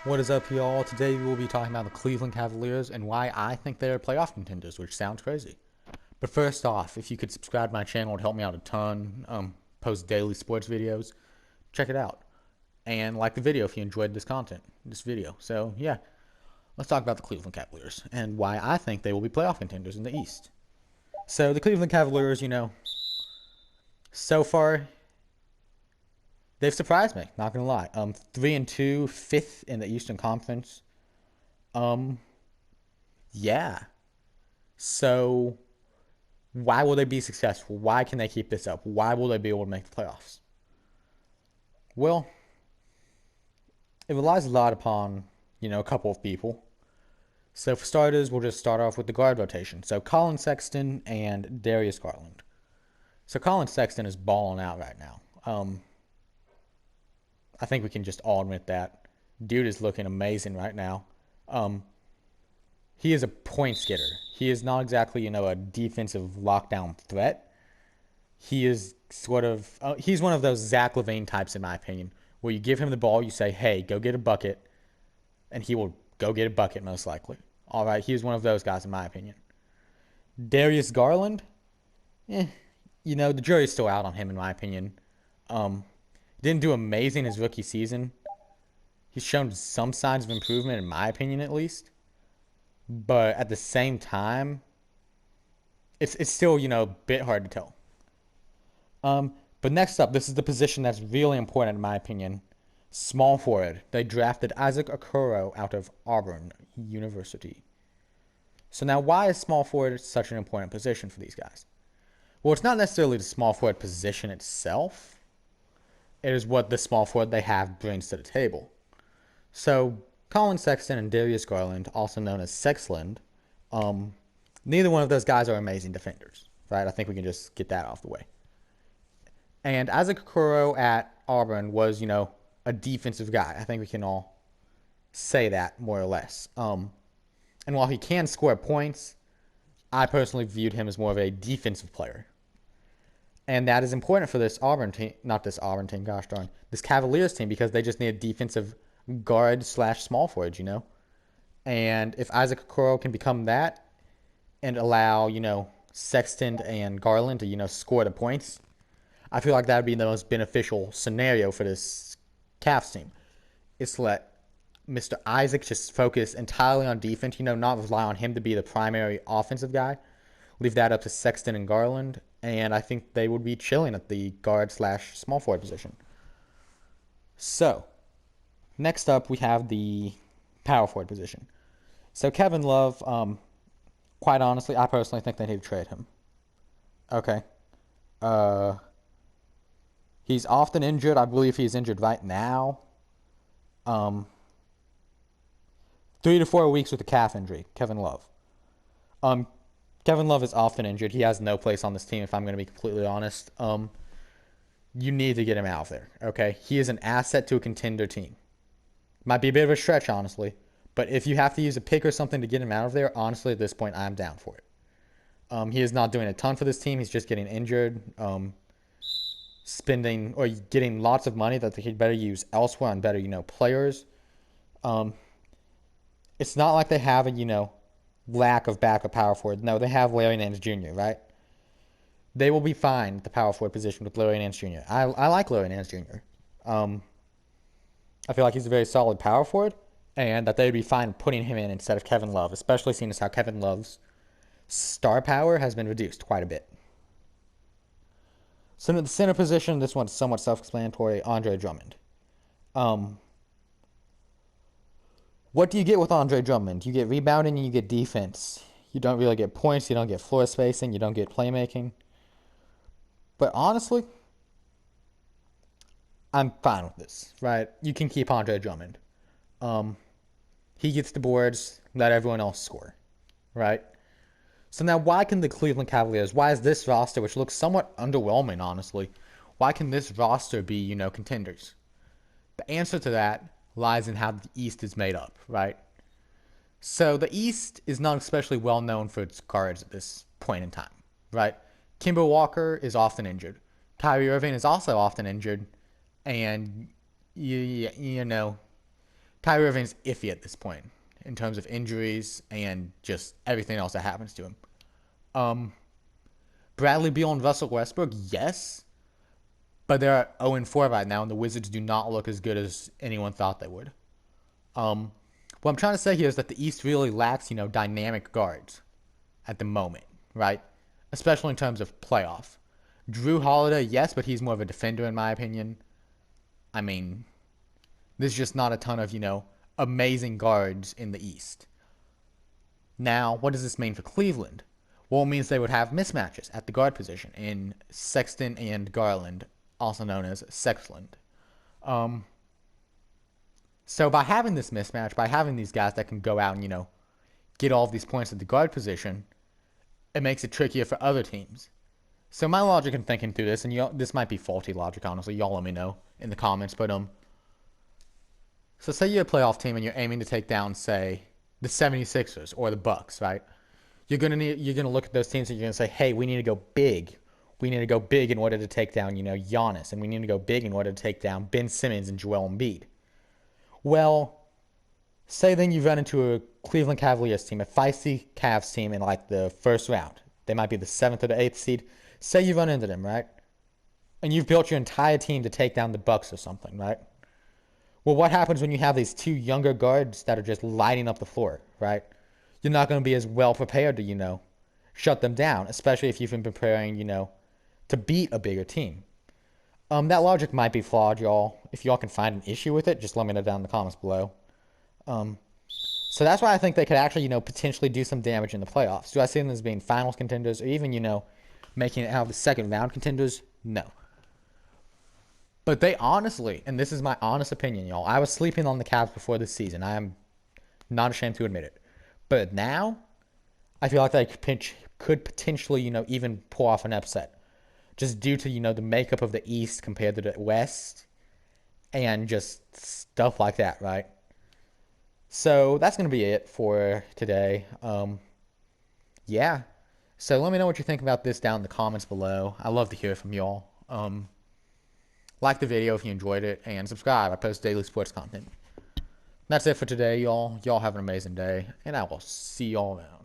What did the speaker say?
What is up, y'all? Today we will be talking about the Cleveland Cavaliers and why I think they're playoff contenders, which sounds crazy. But first off, if you could subscribe to my channel, it would help me out a ton. Post daily sports videos. Check it out. And like the video if you enjoyed this video. So, yeah, let's talk about the Cleveland Cavaliers and why I think they will be playoff contenders in the East. So, the Cleveland Cavaliers, so far, they've surprised me, not gonna lie. 3-2, fifth in the Eastern Conference. Um, yeah. So why will they be successful? Why can they keep this up? Why will they be able to make the playoffs? Well, it relies a lot upon, a couple of people. So for starters, we'll just start off with the guard rotation. So Colin Sexton and Darius Garland. So Colin Sexton is balling out right now. I think we can just all admit that. Dude is looking amazing right now. Um, he is a points getter. He is not exactly, a defensive lockdown threat. He is he's one of those Zach LaVine types, in my opinion, where you give him the ball, you say, hey, go get a bucket, and he will go get a bucket most likely. All right, he is one of those guys, in my opinion. Darius Garland, the jury's still out on him, in my opinion. Um, didn't do amazing his rookie season. He's shown some signs of improvement, in my opinion, at least. But at the same time, it's still, a bit hard to tell. But next up, this is the position that's really important in my opinion. Small forward. They drafted Isaac Okoro out of Auburn University. So now why is small forward such an important position for these guys? Well, it's not necessarily the small forward position itself. It is what the small forward they have brings to the table. So Colin Sexton and Darius Garland, also known as Sexland, neither one of those guys are amazing defenders, right? I think we can just get that off the way. And Isaac Okoro at Auburn was, a defensive guy. I think we can all say that more or less. And while he can score points, I personally viewed him as more of a defensive player. And that is important for this Auburn team, not this Auburn team, gosh darn, this Cavaliers team, because they just need a defensive guard / small forward, And if Isaac Okoro can become that and allow, Sexton and Garland to, score the points, I feel like that would be the most beneficial scenario for this Cavs team. It's to let Mr. Isaac just focus entirely on defense, not rely on him to be the primary offensive guy. Leave that up to Sexton and Garland, and I think they would be chilling at the guard / small forward position. So, next up we have the power forward position. So Kevin Love, quite honestly, I personally think they need to trade him. Okay. He's often injured. I believe he's injured right now. 3 to 4 weeks with a calf injury, Kevin Love. Kevin Love is often injured. He has no place on this team, if I'm going to be completely honest. You need to get him out of there, okay? He is an asset to a contender team. Might be a bit of a stretch, honestly. But if you have to use a pick or something to get him out of there, honestly, at this point, I'm down for it. He is not doing a ton for this team. He's just getting injured, spending or getting lots of money that he'd better use elsewhere on better, players. It's not like they have a, lack of backup power forward. No, they have Larry Nance Jr., right? They will be fine at the power forward position with Larry Nance Jr. I like Larry Nance Jr. I feel like he's a very solid power forward, and that they'd be fine putting him in instead of Kevin Love, especially seeing as how Kevin Love's star power has been reduced quite a bit. So in the center position, this one's somewhat self-explanatory, Andre Drummond. What do you get with Andre Drummond? You get rebounding and you get defense. You don't really get points, you don't get floor spacing, you don't get playmaking. But honestly, I'm fine with this, right? You can keep Andre Drummond. He gets the boards, let everyone else score, right? So now why can the Cleveland Cavaliers, why is this roster, which looks somewhat underwhelming, honestly, why can this roster be, contenders? The answer to that lies in how the East is made up, right? So the East is not especially well known for its guards at this point in time, right? Kemba Walker is often injured. Kyrie Irving is also often injured. And, Kyrie Irving's iffy at this point in terms of injuries and just everything else that happens to him. Um, Bradley Beal and Russell Westbrook, yes, but they're 0-4 right now, and the Wizards do not look as good as anyone thought they would. What I'm trying to say here is that the East really lacks, dynamic guards at the moment, right? Especially in terms of playoff. Drew Holiday, yes, but he's more of a defender in my opinion. I mean, there's just not a ton of, amazing guards in the East. Now, what does this mean for Cleveland? Well, it means they would have mismatches at the guard position in Sexton and Garland, also known as Sexland. So by having this mismatch, by having these guys that can go out and, get all of these points at the guard position, it makes it trickier for other teams. So my logic in thinking through this, and this might be faulty logic, honestly, y'all let me know in the comments, but so say you're a playoff team and you're aiming to take down, say, the 76ers or the Bucks, right? You're gonna look at those teams and you're gonna say, hey, we need to go big. We need to go big in order to take down, Giannis, and we need to go big in order to take down Ben Simmons and Joel Embiid. Well, say then you run into a Cleveland Cavaliers team, a feisty Cavs team in like the first round. They might be the 7th or the 8th seed. Say you run into them, right? And you've built your entire team to take down the Bucks or something, right? Well, what happens when you have these two younger guards that are just lighting up the floor, right? You're not going to be as well prepared to, shut them down, especially if you've been preparing, to beat a bigger team. That logic might be flawed, y'all. If y'all can find an issue with it, just let me know down in the comments below. So that's why I think they could actually, potentially do some damage in the playoffs. Do I see them as being finals contenders or even, making it out of the second round contenders? No. But they honestly, and this is my honest opinion, y'all, I was sleeping on the Cavs before this season. I am not ashamed to admit it. But now, I feel like they could potentially, even pull off an upset. Just due to, the makeup of the East compared to the West. And just stuff like that, right? So that's going to be it for today. Yeah. So let me know what you think about this down in the comments below. I love to hear from y'all. Like the video if you enjoyed it, and subscribe. I post daily sports content. That's it for today, y'all. Y'all have an amazing day, and I will see y'all now.